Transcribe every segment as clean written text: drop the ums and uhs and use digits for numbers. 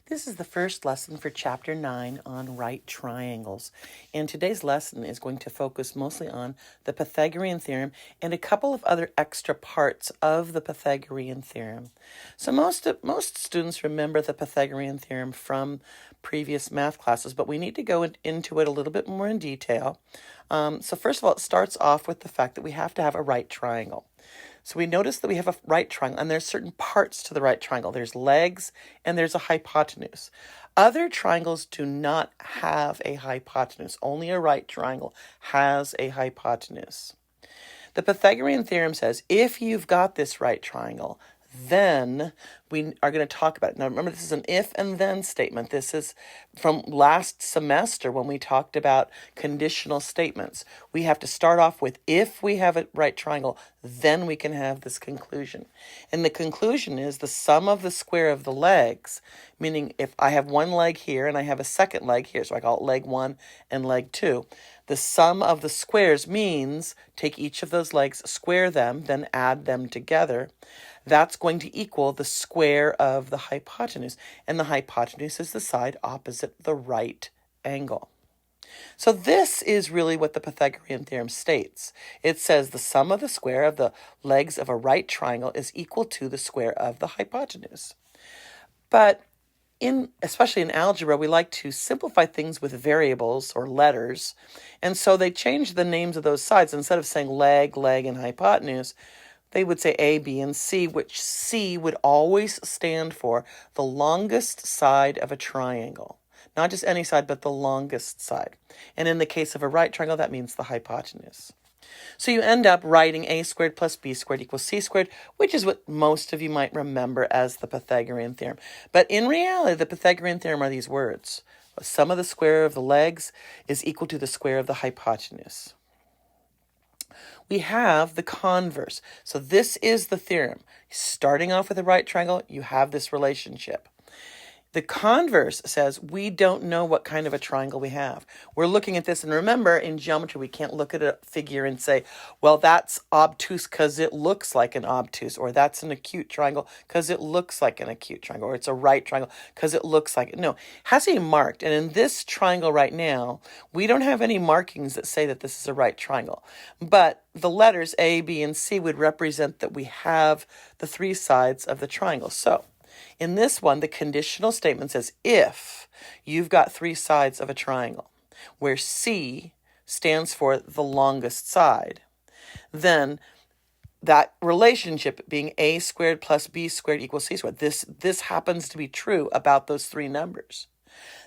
This is the first lesson for Chapter 9 on right triangles. And today's lesson is going to focus mostly on the Pythagorean theorem and a couple of other extra parts of the Pythagorean theorem. So most students remember the Pythagorean theorem from previous math classes, but we need to go into it a little bit more in detail. So first of all, it starts off with the fact that we have to have a right triangle. So we notice that we have a right triangle, and there's certain parts to the right triangle. There's legs, and there's a hypotenuse. Other triangles do not have a hypotenuse. Only a right triangle has a hypotenuse. The Pythagorean theorem says if you've got this right triangle, then we are going to talk about it. Now, remember, this is an if and then statement. This is from last semester when we talked about conditional statements. We have to start off with if we have a right triangle, then we can have this conclusion. And the conclusion is the sum of the square of the legs, meaning if I have one leg here and I have a second leg here, so I call it leg 1 and leg 2. The sum of the squares means take each of those legs, square them, then add them together. That's going to equal the square of the hypotenuse. And the hypotenuse is the side opposite the right angle. So this is really what the Pythagorean theorem states. It says the sum of the square of the legs of a right triangle is equal to the square of the hypotenuse. But especially in algebra, we like to simplify things with variables or letters. And so they changed the names of those sides. Instead of saying leg, and hypotenuse, they would say A, B, and C, which C would always stand for the longest side of a triangle. Not just any side, but the longest side. And in the case of a right triangle, that means the hypotenuse. So you end up writing a squared plus b squared equals c squared, which is what most of you might remember as the Pythagorean theorem. But in reality, the Pythagorean theorem are these words. The sum of the square of the legs is equal to the square of the hypotenuse. We have the converse. So this is the theorem. Starting off with a right triangle, you have this relationship. The converse says we don't know what kind of a triangle we have. We're looking at this, and remember, in geometry, we can't look at a figure and say, well, that's obtuse because it looks like an obtuse, or that's an acute triangle because it looks like an acute triangle, or it's a right triangle because it looks like it. No, it has to be marked. And in this triangle right now, we don't have any markings that say that this is a right triangle. But the letters A, B, and C would represent that we have the three sides of the triangle. So in this one, the conditional statement says if you've got three sides of a triangle, where C stands for the longest side, then that relationship being a squared plus b squared equals c squared, this happens to be true about those three numbers.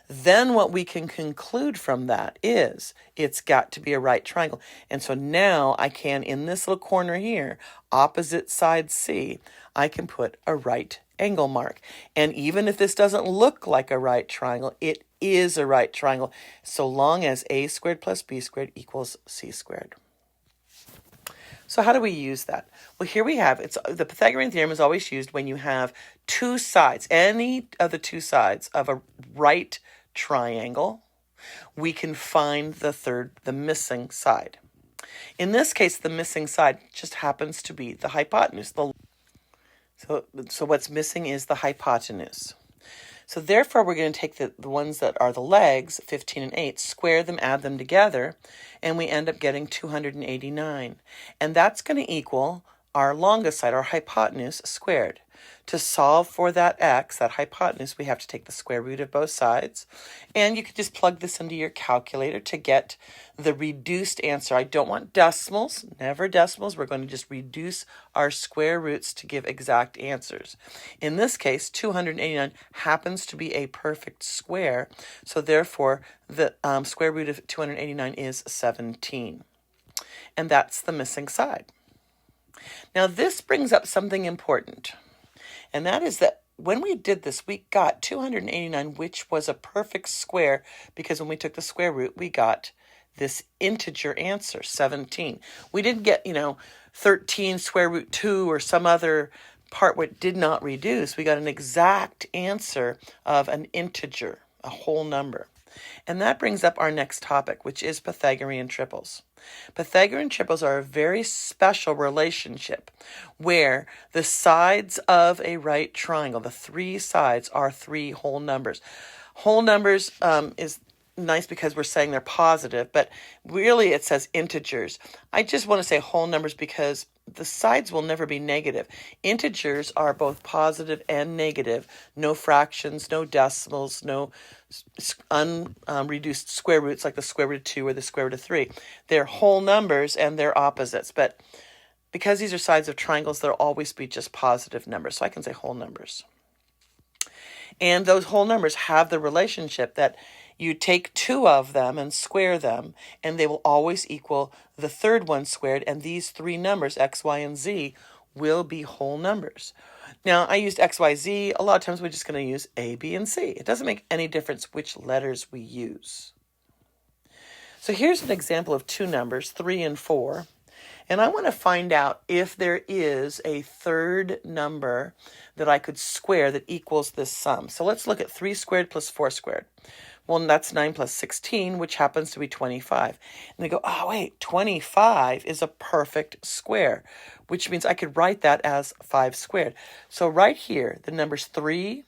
Then what we can conclude from that is it's got to be a right triangle. And so now I can, in this little corner here, opposite side C, I can put a right angle mark. And even if this doesn't look like a right triangle, it is a right triangle, so long as a squared plus b squared equals c squared. So how do we use that? Well, here we have, the Pythagorean theorem is always used when you have two sides, any of the two sides of a right triangle, we can find the missing side. In this case, the missing side just happens to be the hypotenuse. So what's missing is the hypotenuse. So therefore, we're going to take the ones that are the legs, 15 and 8, square them, add them together, and we end up getting 289. And that's going to equal our longest side, our hypotenuse, squared. To solve for that x, that hypotenuse, we have to take the square root of both sides. And you could just plug this into your calculator to get the reduced answer. I don't want decimals, never decimals. We're going to just reduce our square roots to give exact answers. In this case, 289 happens to be a perfect square. So therefore, the square root of 289 is 17. And that's the missing side. Now, this brings up something important. And that is that when we did this, we got 289, which was a perfect square, because when we took the square root, we got this integer answer, 17. We didn't get, 13 square root 2 or some other part where it did not reduce. We got an exact answer of an integer, a whole number. And that brings up our next topic, which is Pythagorean triples. Pythagorean triples are a very special relationship where the sides of a right triangle, the three sides, are three whole numbers. Whole numbers is nice because we're saying they're positive, but really it says integers. I just want to say whole numbers because the sides will never be negative. Integers are both positive and negative. No fractions, no decimals, no unreduced square roots like the square root of 2 or the square root of 3. They're whole numbers and they're opposites, but because these are sides of triangles, they'll always be just positive numbers. So I can say whole numbers. And those whole numbers have the relationship that you take two of them and square them, and they will always equal the third one squared, and these three numbers, x, y, and z, will be whole numbers. Now, I used x, y, z. A lot of times we're just going to use a, b, and c. It doesn't make any difference which letters we use. So here's an example of two numbers, 3 and 4. And I want to find out if there is a third number that I could square that equals this sum. So let's look at 3 squared plus 4 squared. Well, that's 9 plus 16, which happens to be 25. And they go, oh, wait, 25 is a perfect square, which means I could write that as 5 squared. So right here, the numbers 3,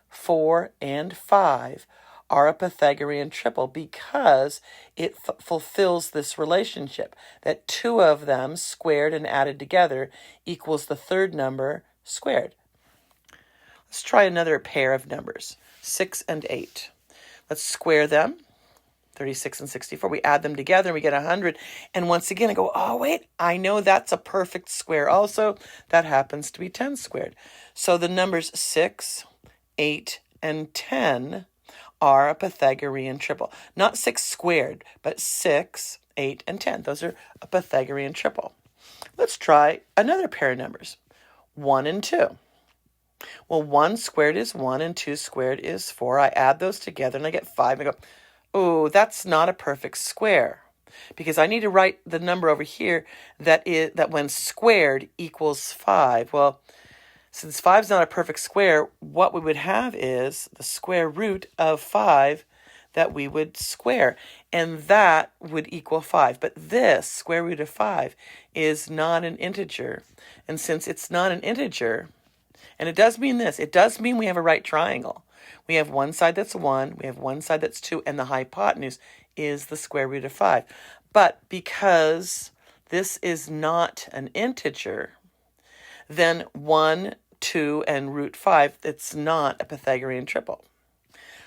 4, and 5 are a Pythagorean triple because it fulfills this relationship that two of them squared and added together equals the third number squared. Let's try another pair of numbers, 6 and 8. Let's square them, 36 and 64. We add them together and we get 100. And once again, I go, oh, wait, I know that's a perfect square. Also, that happens to be 10 squared. So the numbers 6, 8, and 10 are a Pythagorean triple. Not 6 squared, but 6, 8, and 10. Those are a Pythagorean triple. Let's try another pair of numbers, 1 and 2. Well, 1 squared is 1 and 2 squared is 4. I add those together and I get 5. And I go, oh, that's not a perfect square because I need to write the number over here that when squared equals 5. Well, since 5 is not a perfect square, what we would have is the square root of 5 that we would square, and that would equal 5. But this square root of 5 is not an integer, and since it's not an integer, and it does mean this, it does mean we have a right triangle. We have one side that's 1, we have one side that's 2, and the hypotenuse is the square root of 5. But because this is not an integer, then 1, 2, and root 5, it's not a Pythagorean triple.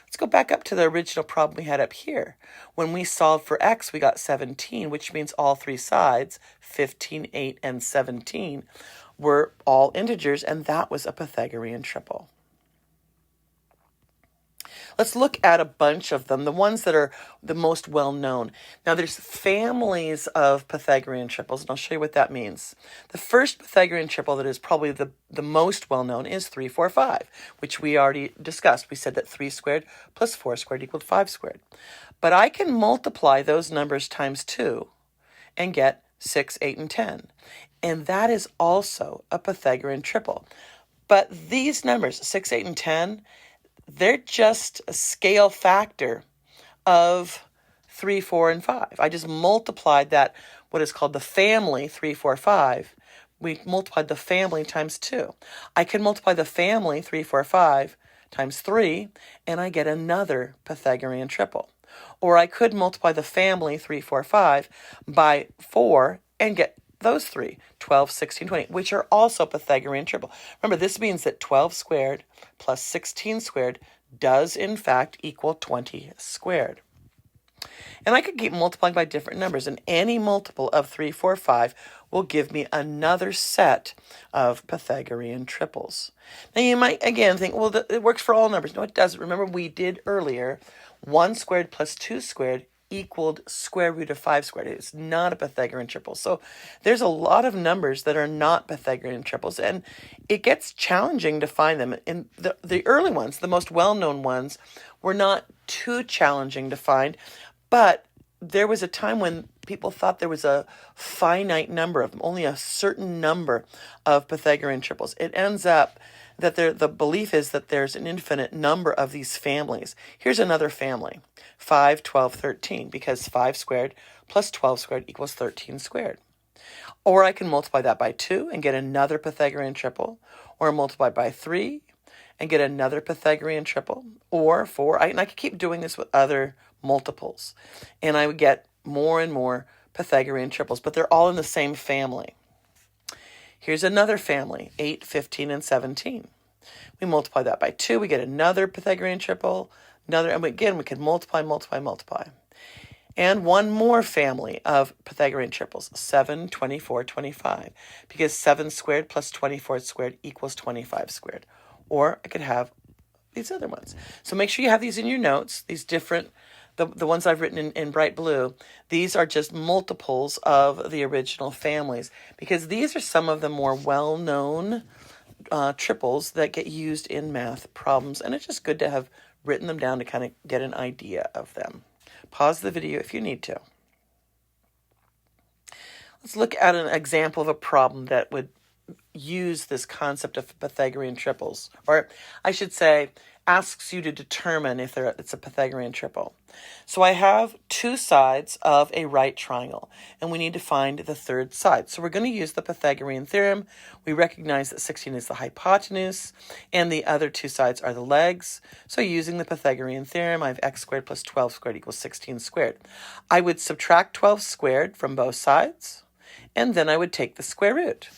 Let's go back up to the original problem we had up here. When we solved for x, we got 17, which means all three sides, 15, 8, and 17, were all integers, and that was a Pythagorean triple. Let's look at a bunch of them, the ones that are the most well-known. Now, there's families of Pythagorean triples, and I'll show you what that means. The first Pythagorean triple that is probably the most well-known is 3, 4, 5, which we already discussed. We said that 3 squared plus 4 squared equaled 5 squared. But I can multiply those numbers times 2 and get 6, 8, and 10. And that is also a Pythagorean triple. But these numbers, 6, 8, and 10, they're just a scale factor of 3, 4, and 5. I just multiplied that, what is called the family, 3, 4, 5. We multiplied the family times 2. I can multiply the family, 3, 4, 5, times 3, and I get another Pythagorean triple. Or I could multiply the family, 3, 4, 5, by 4 and get those three, 12, 16, 20, which are also Pythagorean triple. Remember, this means that 12 squared plus 16 squared does, in fact, equal 20 squared. And I could keep multiplying by different numbers, and any multiple of 3, 4, 5 will give me another set of Pythagorean triples. Now, you might, again, think, well, it works for all numbers. No, it doesn't. Remember, we did earlier, 1 squared plus 2 squared equaled square root of 5 squared. It's not a Pythagorean triple. So there's a lot of numbers that are not Pythagorean triples, and it gets challenging to find them. In the early ones, the most well-known ones, were not too challenging to find, but there was a time when people thought there was a finite number of them, only a certain number of Pythagorean triples. It ends up that the belief is that there's an infinite number of these families. Here's another family, 5, 12, 13, because 5 squared plus 12 squared equals 13 squared. Or I can multiply that by 2 and get another Pythagorean triple, or multiply by 3 and get another Pythagorean triple, or 4. And I could keep doing this with other multiples, and I would get more and more Pythagorean triples, but they're all in the same family. Here's another family, 8, 15, and 17. We multiply that by 2, we get another Pythagorean triple, and again, we can multiply. And one more family of Pythagorean triples, 7, 24, 25, because 7 squared plus 24 squared equals 25 squared. Or I could have these other ones. So make sure you have these in your notes, these different, the ones I've written in bright blue. These are just multiples of the original families, because these are some of the more well-known triples that get used in math problems, and it's just good to have written them down to kind of get an idea of them. Pause the video if you need to. Let's look at an example of a problem that would use this concept of Pythagorean triples, or I should say, asks you to determine if it's a Pythagorean triple. So I have two sides of a right triangle, and we need to find the third side. So we're going to use the Pythagorean theorem. We recognize that 16 is the hypotenuse, and the other two sides are the legs. So using the Pythagorean theorem, I have x squared plus 12 squared equals 16 squared. I would subtract 12 squared from both sides, and then I would take the square root.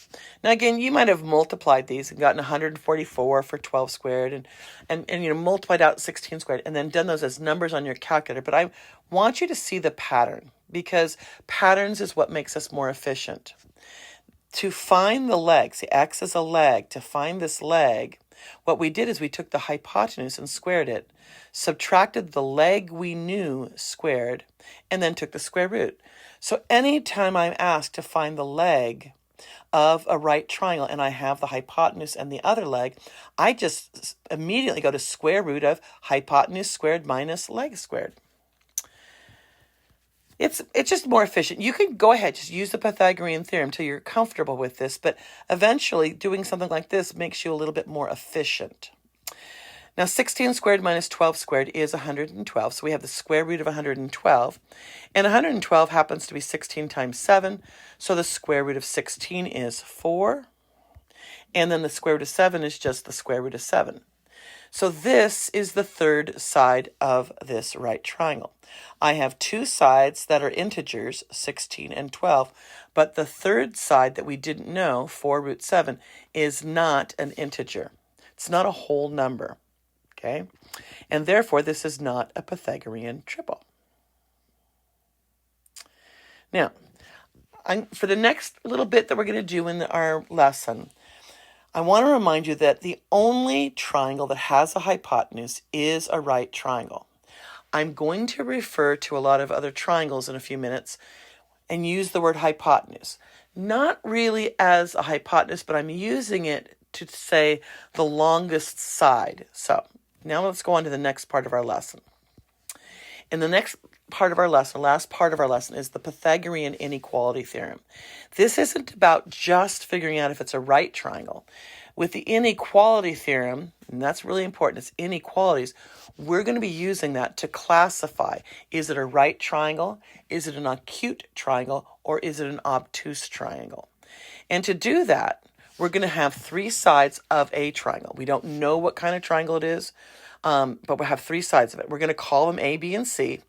Now again, you might have multiplied these and gotten 144 for 12 squared and multiplied out 16 squared and then done those as numbers on your calculator. But I want you to see the pattern, because patterns is what makes us more efficient. To find the leg, see, x is a leg. To find this leg, what we did is we took the hypotenuse and squared it, subtracted the leg we knew squared, and then took the square root. So anytime I'm asked to find the leg of a right triangle and I have the hypotenuse and the other leg, I just immediately go to square root of hypotenuse squared minus leg squared. It's just more efficient. You can go ahead, just use the Pythagorean theorem till you're comfortable with this, but eventually doing something like this makes you a little bit more efficient. Now 16 squared minus 12 squared is 112, so we have the square root of 112, and 112 happens to be 16 times 7, so the square root of 16 is 4, and then the square root of 7 is just the square root of 7. So this is the third side of this right triangle. I have two sides that are integers, 16 and 12, but the third side that we didn't know, 4 root 7, is not an integer. It's not a whole number. Okay, and therefore this is not a Pythagorean triple. Now, for the next little bit that we're going to do in our lesson, I want to remind you that the only triangle that has a hypotenuse is a right triangle. I'm going to refer to a lot of other triangles in a few minutes and use the word hypotenuse. Not really as a hypotenuse, but I'm using it to say the longest side. So now let's go on to the next part of our lesson. In the next part of our lesson, last part of our lesson, is the Pythagorean inequality theorem. This isn't about just figuring out if it's a right triangle. With the inequality theorem, and that's really important, it's inequalities, we're going to be using that to classify, is it a right triangle, is it an acute triangle, or is it an obtuse triangle? And to do that, we're going to have three sides of a triangle. We don't know what kind of triangle it is, but we have three sides of it. We're going to call them A, B, and C,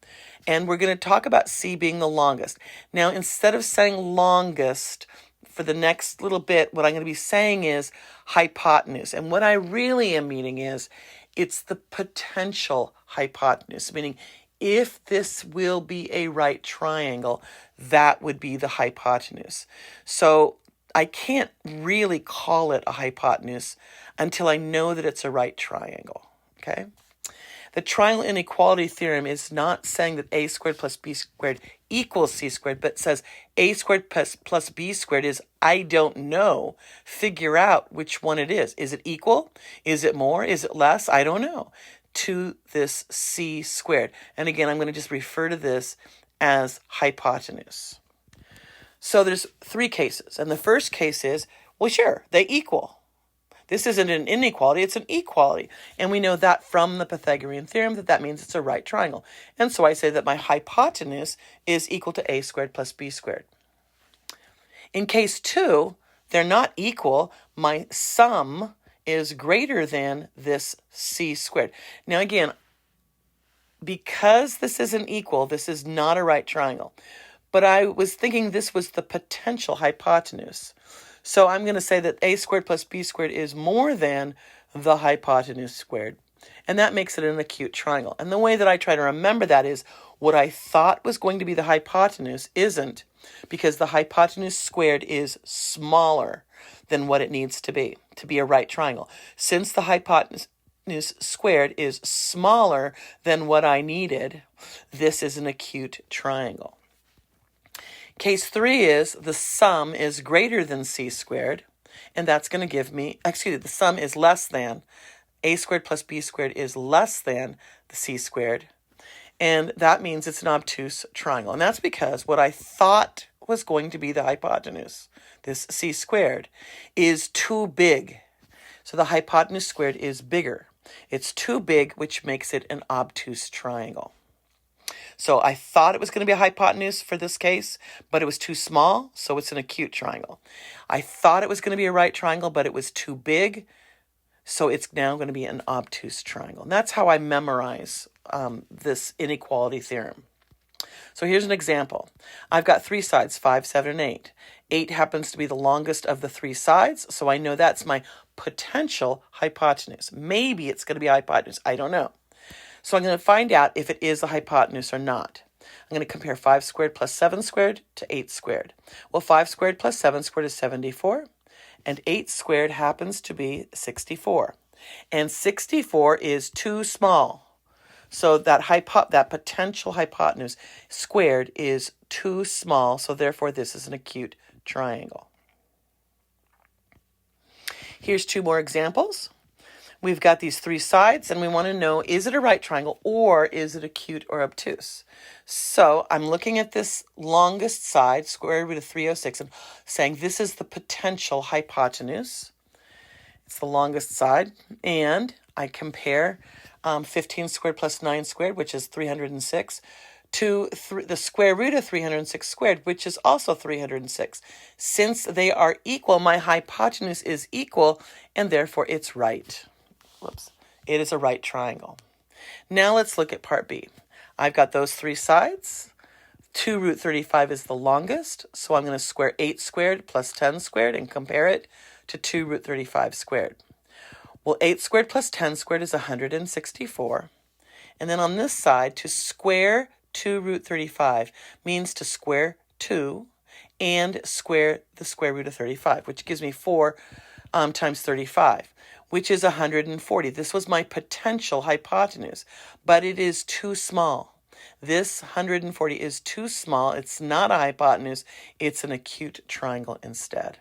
and we're going to talk about C being the longest. Now, instead of saying longest, for the next little bit, what I'm going to be saying is hypotenuse. And what I really am meaning is it's the potential hypotenuse, meaning if this will be a right triangle, that would be the hypotenuse. So I can't really call it a hypotenuse until I know that it's a right triangle, okay? The triangle inequality theorem is not saying that a squared plus b squared equals c squared, but says a squared plus b squared is, I don't know. Figure out which one it is. Is it equal? Is it more? Is it less? I don't know. To this c squared. And again, I'm going to just refer to this as hypotenuse. So there's three cases. And the first case is, well, sure, they equal. This isn't an inequality, it's an equality. And we know that from the Pythagorean theorem that means it's a right triangle. And so I say that my hypotenuse is equal to a squared plus b squared. In case 2, they're not equal. My sum is greater than this c squared. Now again, because this isn't equal, this is not a right triangle. But I was thinking this was the potential hypotenuse. So I'm going to say that a squared plus b squared is more than the hypotenuse squared. And that makes it an acute triangle. And the way that I try to remember that is what I thought was going to be the hypotenuse isn't, because the hypotenuse squared is smaller than what it needs to be a right triangle. Since the hypotenuse squared is smaller than what I needed, this is an acute triangle. Case 3 is the sum is greater than c squared, and that's going to give me, the sum is less than, a squared plus b squared is less than the c squared, and that means it's an obtuse triangle. And that's because what I thought was going to be the hypotenuse, this c squared, is too big. So the hypotenuse squared is bigger. It's too big, which makes it an obtuse triangle. So I thought it was going to be a hypotenuse for this case, but it was too small, so it's an acute triangle. I thought it was going to be a right triangle, but it was too big, so it's now going to be an obtuse triangle. And that's how I memorize this inequality theorem. So here's an example. I've got 3 sides, 5, 7, and 8. 8 happens to be the longest of the 3 sides, so I know that's my potential hypotenuse. Maybe it's going to be a hypotenuse. I don't know. So I'm going to find out if it is a hypotenuse or not. I'm going to compare 5 squared plus 7 squared to 8 squared. Well, 5 squared plus 7 squared is 74, and 8 squared happens to be 64. And 64 is too small. So that potential hypotenuse squared is too small, so therefore this is an acute triangle. Here's 2 more examples. We've got these 3 sides, and we want to know, is it a right triangle, or is it acute or obtuse? So I'm looking at this longest side, square root of 306, and saying this is the potential hypotenuse. It's the longest side, and I compare 15 squared plus 9 squared, which is 306, to the square root of 306 squared, which is also 306. Since they are equal, my hypotenuse is equal, and therefore it's right. It is a right triangle. Now let's look at part B. I've got those 3 sides. 2 root 35 is the longest, so I'm going to square 8 squared plus 10 squared and compare it to 2 root 35 squared. Well, 8 squared plus 10 squared is 164. And then on this side, to square 2 root 35 means to square 2 and square the square root of 35, which gives me 4 times 35, which is 140. This was my potential hypotenuse, but it is too small. This 140 is too small. It's not a hypotenuse. It's an acute triangle instead.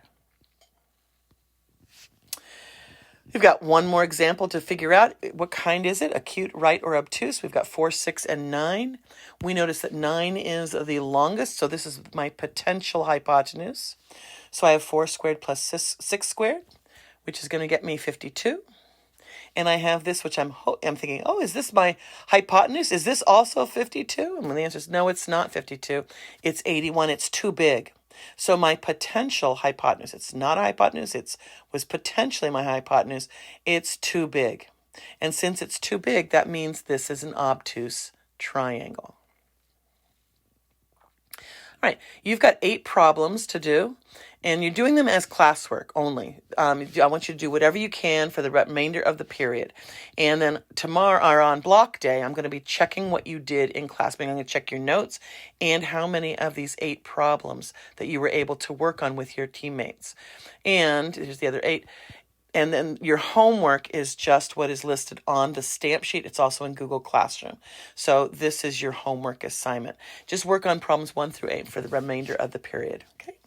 We've got one more example to figure out what kind is it, acute, right, or obtuse. We've got 4, 6, and 9. We notice that 9 is the longest, so this is my potential hypotenuse. So I have 4 squared plus 6 squared, which is going to get me 52. And I have this, which I'm thinking, oh, is this my hypotenuse? Is this also 52? And the answer is no, it's not 52. It's 81. It's too big. So my potential hypotenuse, it's not a hypotenuse, it was potentially my hypotenuse, it's too big. And since it's too big, that means this is an obtuse triangle. All right, you've got 8 problems to do, and you're doing them as classwork only. I want you to do whatever you can for the remainder of the period. And then tomorrow, or on block day, I'm going to be checking what you did in class. I'm going to check your notes and how many of these 8 problems that you were able to work on with your teammates. And here's the other 8. And then your homework is just what is listed on the stamp sheet. It's also in Google Classroom. So this is your homework assignment. Just work on problems 1 through 8 for the remainder of the period. Okay.